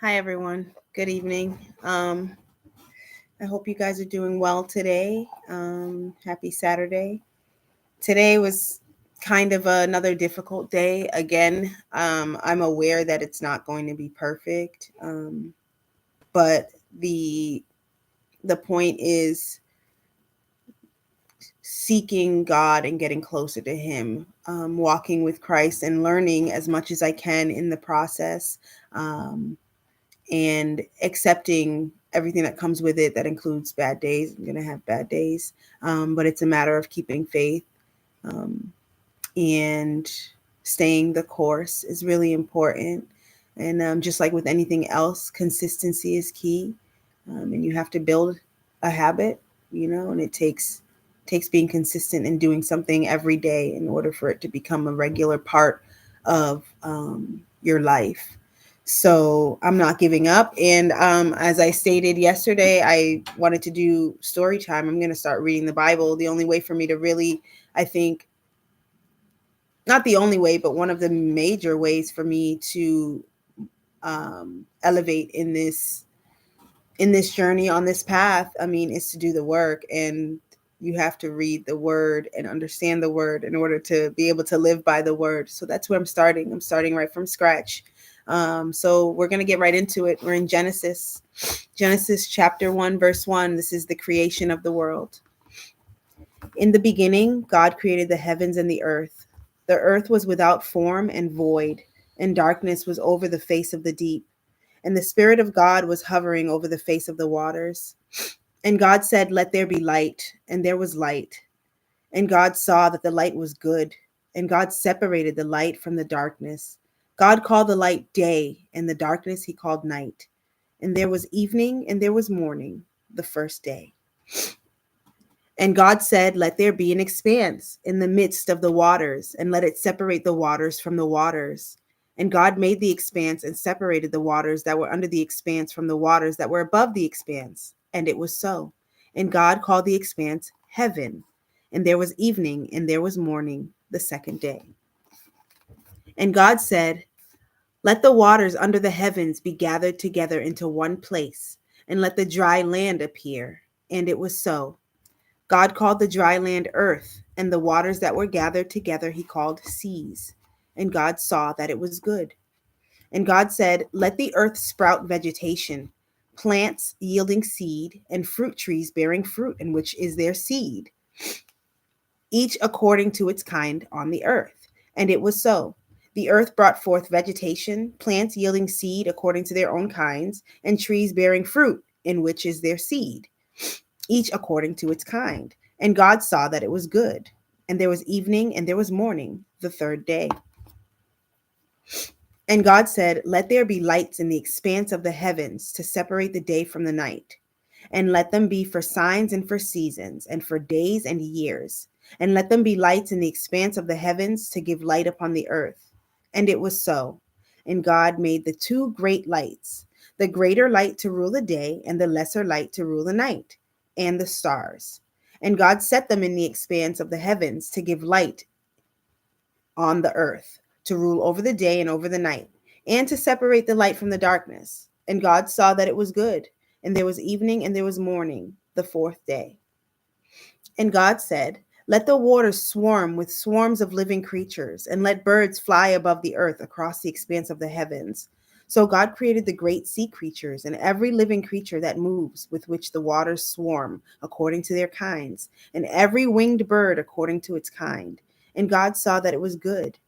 Hi, everyone. Good evening. I hope you guys are doing well today. Happy Saturday. Today was kind of another difficult day. Again, I'm aware that it's not going to be perfect, but the the point is seeking God and getting closer to Him, walking with Christ and learning as much as I can in the process. Um, and accepting everything that comes with it. That includes bad days. I'm going to have bad days, but it's a matter of keeping faith, um, and staying the course is really important. And just like with anything else, consistency is key, and you have to build a habit, and it takes being consistent and doing something every day in order for it to become a regular part of your life. So I'm not giving up. And as I stated yesterday, I wanted to do story time. I'm going to start reading the Bible. The only way for me to really, I think, not the only way, but one of the major ways for me to elevate in this journey on this path, I mean, is to do the work. And you have to read the word and understand the word in order to be able to live by the word. So that's where I'm starting. I'm starting right from scratch. So we're going to get right into it. We're in Genesis chapter 1, verse 1. This is the creation of the world. In the beginning, God created the heavens and the earth. The earth was without form and void, and darkness was over the face of the deep. And the Spirit of God was hovering over the face of the waters. And God said, "Let there be light." And there was light. And God saw that the light was good. And God separated the light from the darkness. God called the light day, and the darkness he called night. And there was evening, and there was morning, the first day. And God said, "Let there be an expanse in the midst of the waters, and let it separate the waters from the waters." And God made the expanse and separated the waters that were under the expanse from the waters that were above the expanse. And it was so. And God called the expanse heaven. And there was evening, and there was morning, the second day. And God said, "Let the waters under the heavens be gathered together into one place, and let the dry land appear." And it was so. God called the dry land earth, and the waters that were gathered together he called seas. And God saw that it was good. And God said, "Let the earth sprout vegetation, plants yielding seed, and fruit trees bearing fruit, in which is their seed, each according to its kind on the earth." And it was so. The earth brought forth vegetation, plants yielding seed according to their own kinds, and trees bearing fruit, in which is their seed, each according to its kind. And God saw that it was good. And there was evening and there was morning, the third day. And God said, "Let there be lights in the expanse of the heavens to separate the day from the night. And let them be for signs and for seasons and for days and years. And let them be lights in the expanse of the heavens to give light upon the earth." And it was so. And God made the two great lights, the greater light to rule the day, and the lesser light to rule the night, and the stars. And God set them in the expanse of the heavens to give light on the earth, to rule over the day and over the night, and to separate the light from the darkness. And God saw that it was good. And there was evening and there was morning, the fourth day. And God said, "Let the waters swarm with swarms of living creatures, and let birds fly above the earth across the expanse of the heavens." So God created the great sea creatures and every living creature that moves, with which the waters swarm, according to their kinds, and every winged bird according to its kind. And God saw that it was good.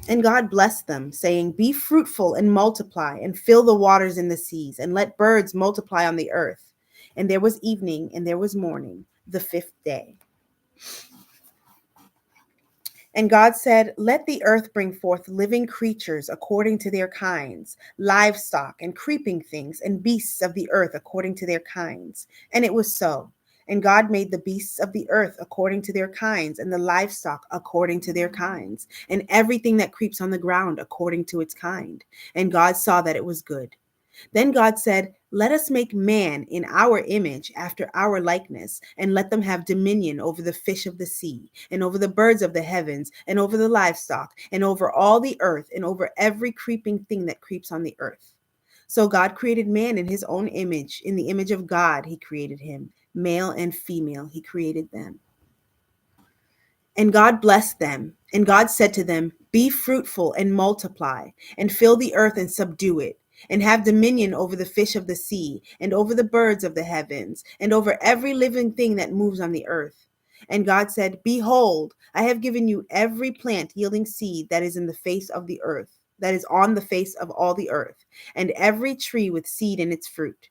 And God blessed them, saying, "Be fruitful and multiply, and fill the waters in the seas, and let birds multiply on the earth." And there was evening and there was morning, the fifth day. And God said, "Let the earth bring forth living creatures according to their kinds, livestock and creeping things, and beasts of the earth according to their kinds." And it was so. And God made the beasts of the earth according to their kinds, and the livestock according to their kinds, and everything that creeps on the ground according to its kind. And God saw that it was good. Then God said, "Let us make man in our image, after our likeness, and let them have dominion over the fish of the sea, and over the birds of the heavens, and over the livestock, and over all the earth, and over every creeping thing that creeps on the earth." So God created man in his own image. In the image of God, he created him. Male and female, he created them. And God blessed them. And God said to them, be fruitful and multiply, and fill the earth and subdue it, and have dominion over the fish of the sea, and over the birds of the heavens, and over every living thing that moves on the earth. And God said, behold, I have given you every plant yielding seed that is in the face of the earth, that is on the face of all the earth, and every tree with seed in its fruit.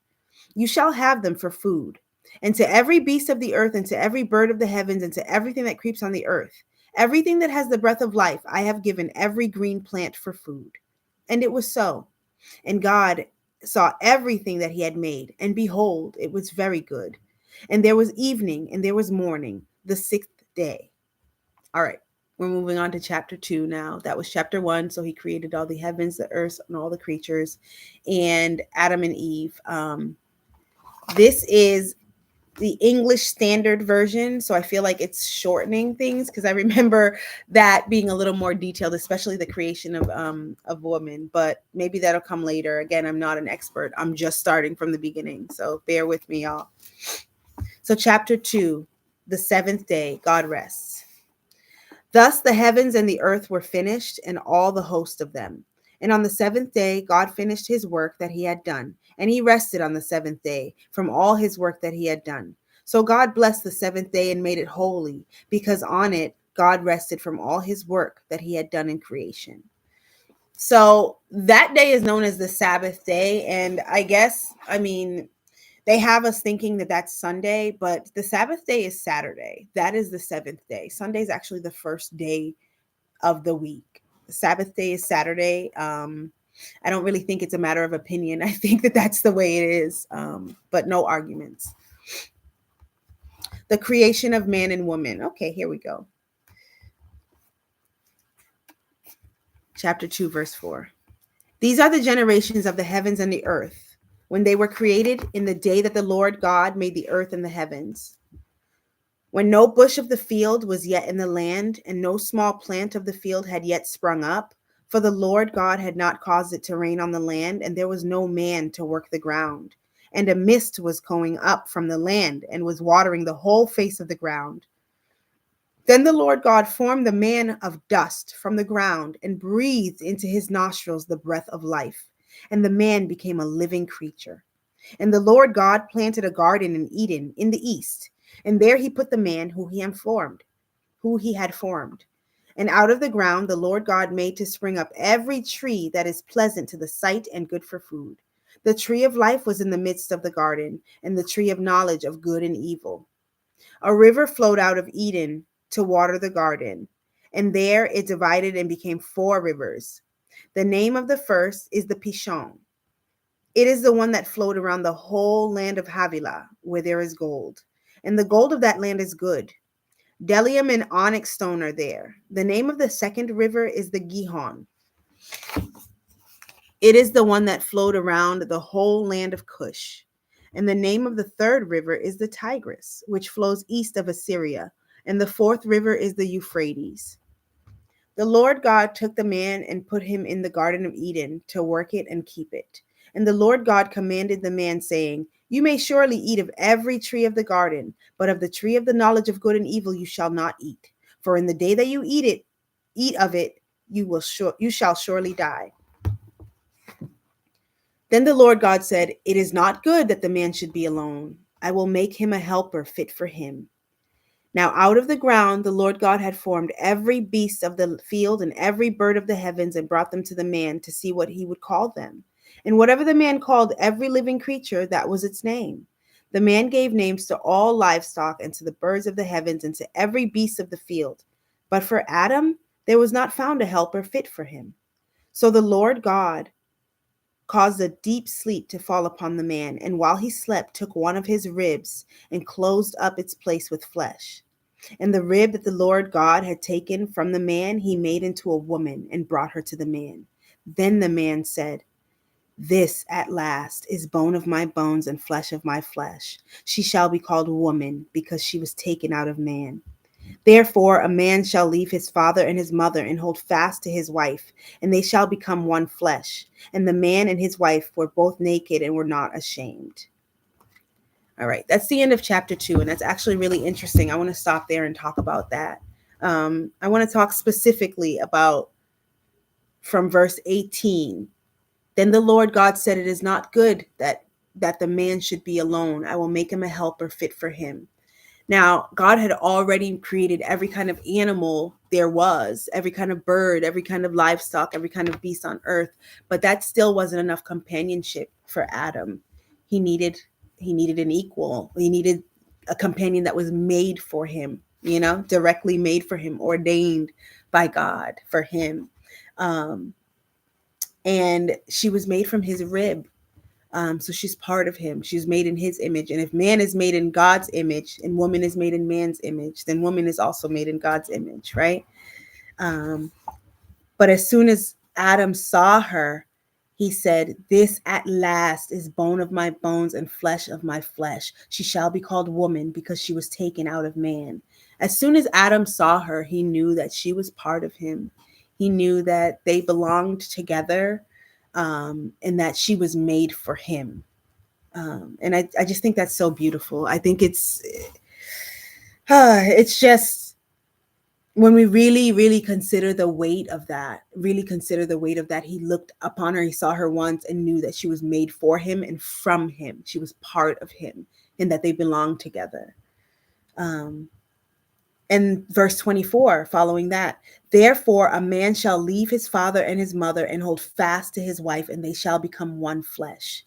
You shall have them for food. And to every beast of the earth, and to every bird of the heavens, and to everything that creeps on the earth, everything that has the breath of life, I have given every green plant for food. And it was so. And God saw everything that he had made, and behold, it was very good. And there was evening, and there was morning, the sixth day. All right, we're moving on to chapter 2 now. That was chapter 1. So he created all the heavens, the earth, and all the creatures, and Adam and Eve. This is the English Standard Version, so I feel like it's shortening things because I remember that being a little more detailed, especially the creation of woman. But maybe that'll come later. Again, I'm not an expert. I'm just starting from the beginning, so bear with me, y'all. So, chapter 2, the seventh day, God rests. Thus the heavens and the earth were finished, and all the host of them. And on the seventh day, God finished his work that he had done, and he rested on the seventh day from all his work that he had done. So God blessed the seventh day and made it holy, because on it God rested from all his work that he had done in creation. So that day is known as the Sabbath day. And they have us thinking that that's Sunday, but the Sabbath day is Saturday. That is the seventh day. Sunday is actually the first day of the week. The Sabbath day is Saturday. I don't really think it's a matter of opinion. I think that that's the way it is, but no arguments. The creation of man and woman. Okay, here we go. Chapter 2, verse 4. These are the generations of the heavens and the earth, when they were created in the day that the Lord God made the earth and the heavens. When no bush of the field was yet in the land, and no small plant of the field had yet sprung up, for the Lord God had not caused it to rain on the land, and there was no man to work the ground. And a mist was going up from the land, and was watering the whole face of the ground. Then the Lord God formed the man of dust from the ground, and breathed into his nostrils the breath of life, and the man became a living creature. And the Lord God planted a garden in Eden in the east, and there he put the man who he had formed. And out of the ground the Lord God made to spring up every tree that is pleasant to the sight and good for food. The tree of life was in the midst of the garden, and the tree of knowledge of good and evil. A river flowed out of Eden to water the garden, and there it divided and became 4 rivers. The name of the first is the Pishon. It is the one that flowed around the whole land of Havilah, where there is gold. And the gold of that land is good. Bdellium and onyx stone are there. The name of the second river is the Gihon. It is the one that flowed around the whole land of Cush. And the name of the third river is the Tigris, which flows east of Assyria. And the fourth river is the Euphrates. The Lord God took the man and put him in the Garden of Eden to work it and keep it. And the Lord God commanded the man, saying, you may surely eat of every tree of the garden, but of the tree of the knowledge of good and evil you shall not eat. For in the day that you eat of it, you shall surely die. Then the Lord God said, it is not good that the man should be alone. I will make him a helper fit for him. Now out of the ground the Lord God had formed every beast of the field and every bird of the heavens, and brought them to the man to see what he would call them. And whatever the man called every living creature, that was its name. The man gave names to all livestock, and to the birds of the heavens, and to every beast of the field. But for Adam there was not found a helper fit for him. So the Lord God caused a deep sleep to fall upon the man, and while he slept took one of his ribs and closed up its place with flesh. And the rib that the Lord God had taken from the man he made into a woman, and brought her to the man. Then the man said, this at last is bone of my bones and flesh of my flesh. She shall be called woman, because she was taken out of man. Therefore, a man shall leave his father and his mother and hold fast to his wife, and they shall become one flesh. And the man and his wife were both naked and were not ashamed. All right, that's the end of chapter 2, and that's actually really interesting. I want to stop there and talk about that. I want to talk specifically about from verse 18. Then the Lord God said, "It is not good that the man should be alone. I will make him a helper fit for him." Now, God had already created every kind of animal there was, every kind of bird, every kind of livestock, every kind of beast on earth, but that still wasn't enough companionship for Adam. He needed he needed an equal. He needed a companion that was made for him, directly made for him, ordained by God for him. Um, and she was made from his rib. So she's part of him. She's made in his image. And if man is made in God's image and woman is made in man's image, then woman is also made in God's image, right? Um, but as soon as Adam saw her, he said, "This at last is bone of my bones and flesh of my flesh. She shall be called woman because she was taken out of man." As soon as Adam saw her, he knew that she was part of him. He knew that they belonged together, and that she was made for him. And I just think that's so beautiful. I think it's just when we really, really consider the weight of that, he looked upon her, he saw her once and knew that she was made for him and from him. She was part of him and that they belonged together. And verse 24, following that, therefore a man shall leave his father and his mother and hold fast to his wife, and they shall become one flesh.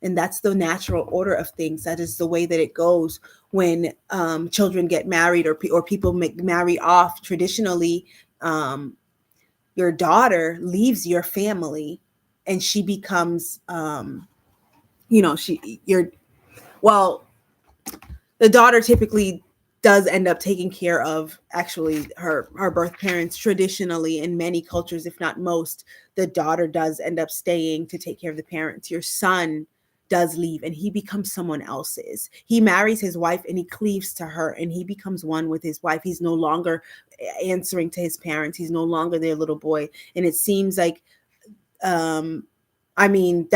And that's the natural order of things. That is the way that it goes when children get married or people marry off. Traditionally, your daughter leaves your family and she becomes, well, the daughter typically does end up taking care of actually her birth parents. Traditionally, in many cultures, if not most, the daughter does end up staying to take care of the parents. Your son does leave and he becomes someone else's. He marries his wife and he cleaves to her and he becomes one with his wife. He's no longer answering to his parents. He's no longer their little boy. And it seems like that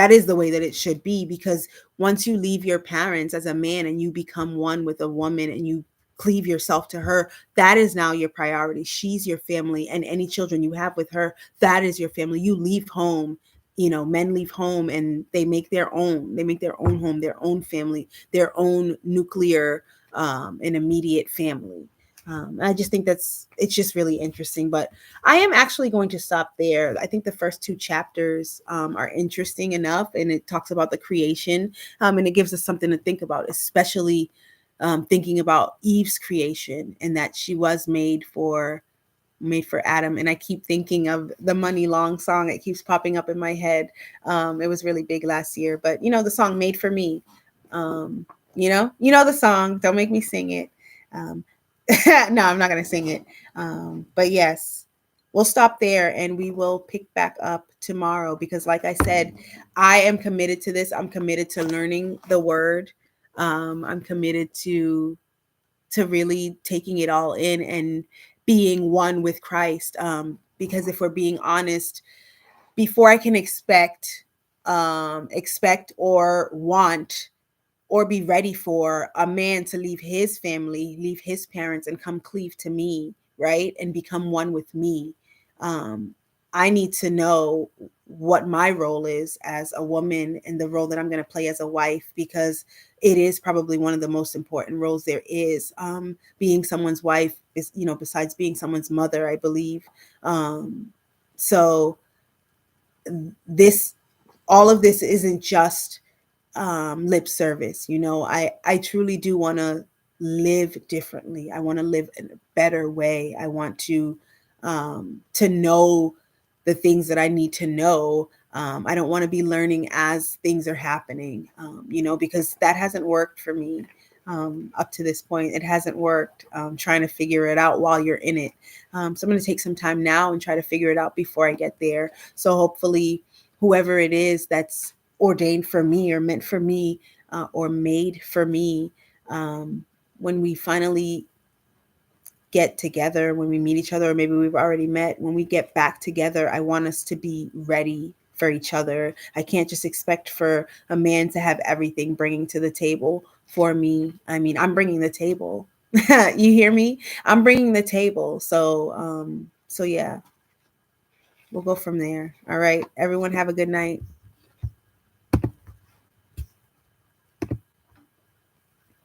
is the way that it should be, because once you leave your parents as a man and you become one with a woman and you cleave yourself to her, that is now your priority. She's your family, and any children you have with her, that is your family. You leave home, men leave home and they make their own home, their own family, their own nuclear and immediate family. I just think it's just really interesting. But I am actually going to stop there. I think the first 2 chapters are interesting enough, and it talks about the creation, and it gives us something to think about, especially thinking about Eve's creation and that she was made for Adam. And I keep thinking of the Money Long song. It keeps popping up in my head. It was really big last year, but the song "Made for Me." The song. Don't make me sing it. No, I'm not going to sing it. But yes, we'll stop there and we will pick back up tomorrow, because like I said, I am committed to this. I'm committed to learning the word. I'm committed to really taking it all in and being one with Christ. Because if we're being honest, before I can expect or want or be ready for a man to leave his family, leave his parents, and come cleave to me, right? And become one with me. I need to know what my role is as a woman and the role that I'm going to play as a wife, because it is probably one of the most important roles there is. Being someone's wife is, besides being someone's mother, I believe. So all of this isn't just lip service. I truly do want to live differently. I want to live in a better way. I want to know the things that I need to know. I don't want to be learning as things are happening, because that hasn't worked for me up to this point. It hasn't worked, trying to figure it out while you're in it. So I'm going to take some time now and try to figure it out before I get there. So hopefully whoever it is that's ordained for me or meant for me or made for me, when we finally get together, when we meet each other, or maybe we've already met, when we get back together, I want us to be ready for each other. I can't just expect for a man to have everything bringing to the table for me. I mean, I'm bringing the table. You hear me? I'm bringing the table. So yeah, we'll go from there. All right. Everyone have a good night.